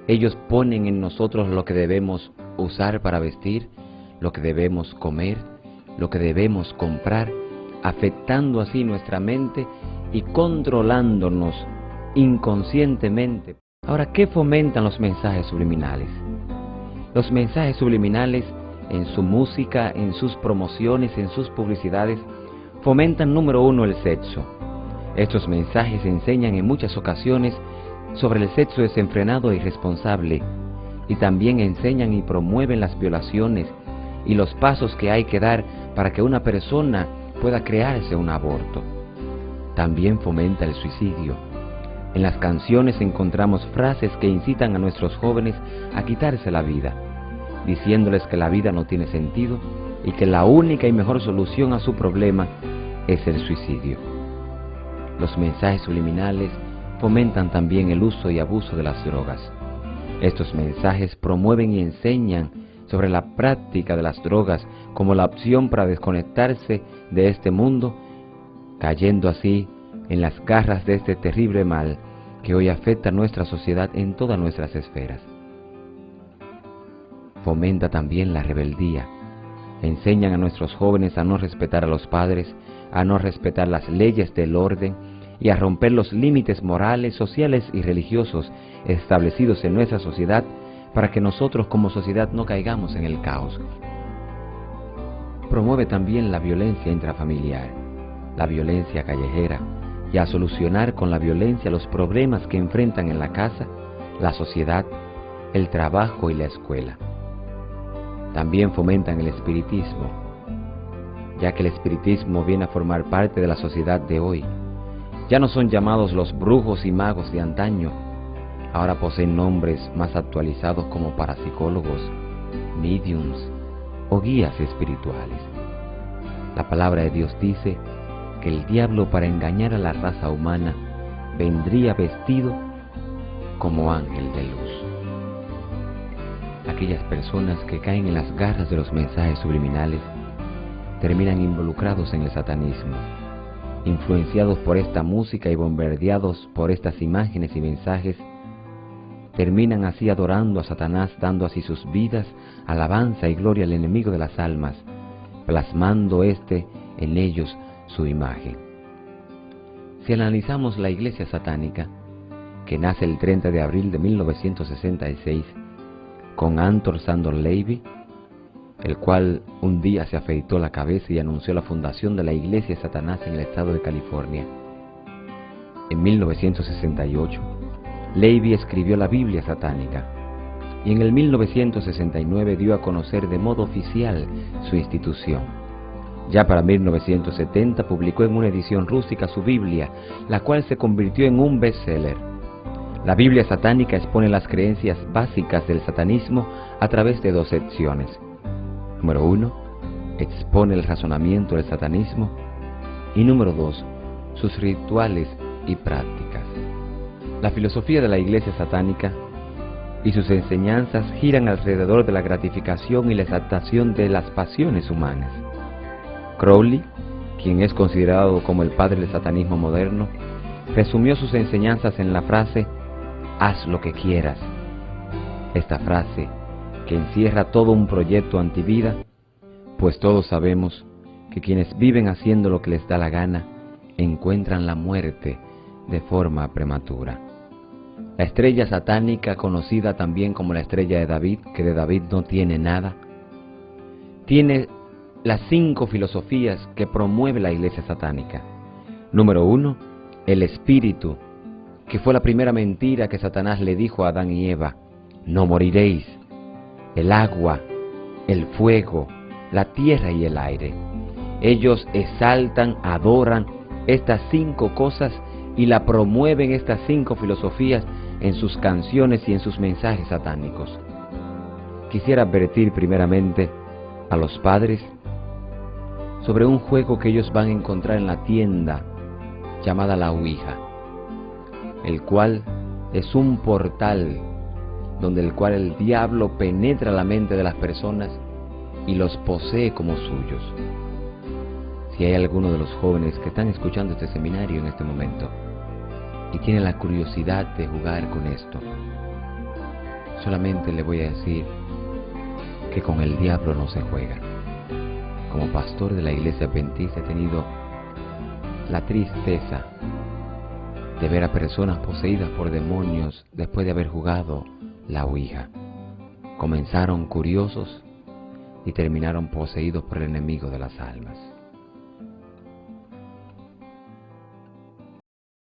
Ellos ponen en nosotros lo que debemos usar para vestir, lo que debemos comer, lo que debemos comprar, afectando así nuestra mente y controlándonos inconscientemente. Ahora, ¿qué fomentan los mensajes subliminales? Los mensajes subliminales en su música, en sus promociones, en sus publicidades, fomentan, número uno, el sexo. Estos mensajes enseñan en muchas ocasiones sobre el sexo desenfrenado e irresponsable, y también enseñan y promueven las violaciones y los pasos que hay que dar para que una persona pueda crearse un aborto. También fomenta el suicidio. En las canciones encontramos frases que incitan a nuestros jóvenes a quitarse la vida, diciéndoles que la vida no tiene sentido y que la única y mejor solución a su problema es el suicidio. Los mensajes subliminales fomentan también el uso y abuso de las drogas. Estos mensajes promueven y enseñan sobre la práctica de las drogas como la opción para desconectarse de este mundo, cayendo así en las garras de este terrible mal que hoy afecta a nuestra sociedad en todas nuestras esferas. Fomenta también la rebeldía. Enseñan a nuestros jóvenes a no respetar a los padres, a no respetar las leyes del orden y a romper los límites morales, sociales y religiosos establecidos en nuestra sociedad para que nosotros como sociedad no caigamos en el caos. Promueve también la violencia intrafamiliar, la violencia callejera, y a solucionar con la violencia los problemas que enfrentan en la casa, la sociedad, el trabajo y la escuela. También fomentan el espiritismo, ya que el espiritismo viene a formar parte de la sociedad de hoy. Ya no son llamados los brujos y magos de antaño, ahora poseen nombres más actualizados como parapsicólogos, mediums o guías espirituales. La palabra de Dios dice que el diablo, para engañar a la raza humana, vendría vestido como ángel de luz. Aquellas personas que caen en las garras de los mensajes subliminales terminan involucrados en el satanismo, influenciados por esta música y bombardeados por estas imágenes y mensajes. Terminan así adorando a Satanás, dando así sus vidas, alabanza y gloria al enemigo de las almas, plasmando en ellos su imagen. Si analizamos la iglesia satánica, que nace el 30 de abril de 1966, con Anton Szandor Lavey, el cual un día se afeitó la cabeza y anunció la fundación de la iglesia de Satanás en el estado de California. En 1968, Lavey escribió la Biblia satánica, y en el 1969 dio a conocer de modo oficial su institución. Ya para 1970 publicó en una edición rústica su Biblia, la cual se convirtió en un bestseller. La Biblia satánica expone las creencias básicas del satanismo a través de dos secciones. Número 1, expone el razonamiento del satanismo, y número 2, sus rituales y prácticas. La filosofía de la iglesia satánica y sus enseñanzas giran alrededor de la gratificación y la exaltación de las pasiones humanas. Crowley, quien es considerado como el padre del satanismo moderno, resumió sus enseñanzas en la frase «haz lo que quieras». Esta frase, que encierra todo un proyecto antivida, pues todos sabemos que quienes viven haciendo lo que les da la gana encuentran la muerte de forma prematura. La estrella satánica, conocida también como la estrella de David, que de David no tiene nada, tiene las 5 filosofías que promueve la iglesia satánica. Número 1, el espíritu, que fue la primera mentira que Satanás le dijo a Adán y Eva: no moriréis. El agua, el fuego, la tierra y el aire. Ellos exaltan, adoran estas 5 cosas y la promueven, estas 5 filosofías, en sus canciones y en sus mensajes satánicos. Quisiera advertir primeramente a los padres sobre un juego que ellos van a encontrar en la tienda llamada la Ouija, el cual es un portal donde el diablo penetra la mente de las personas y los posee como suyos. Si hay alguno de los jóvenes que están escuchando este seminario en este momento y tiene la curiosidad de jugar con esto, Solamente le voy a decir que con el diablo no se juega. Como pastor de la iglesia adventista he tenido la tristeza de ver a personas poseídas por demonios después de haber jugado la ouija. Comenzaron curiosos y terminaron poseídos por el enemigo de las almas.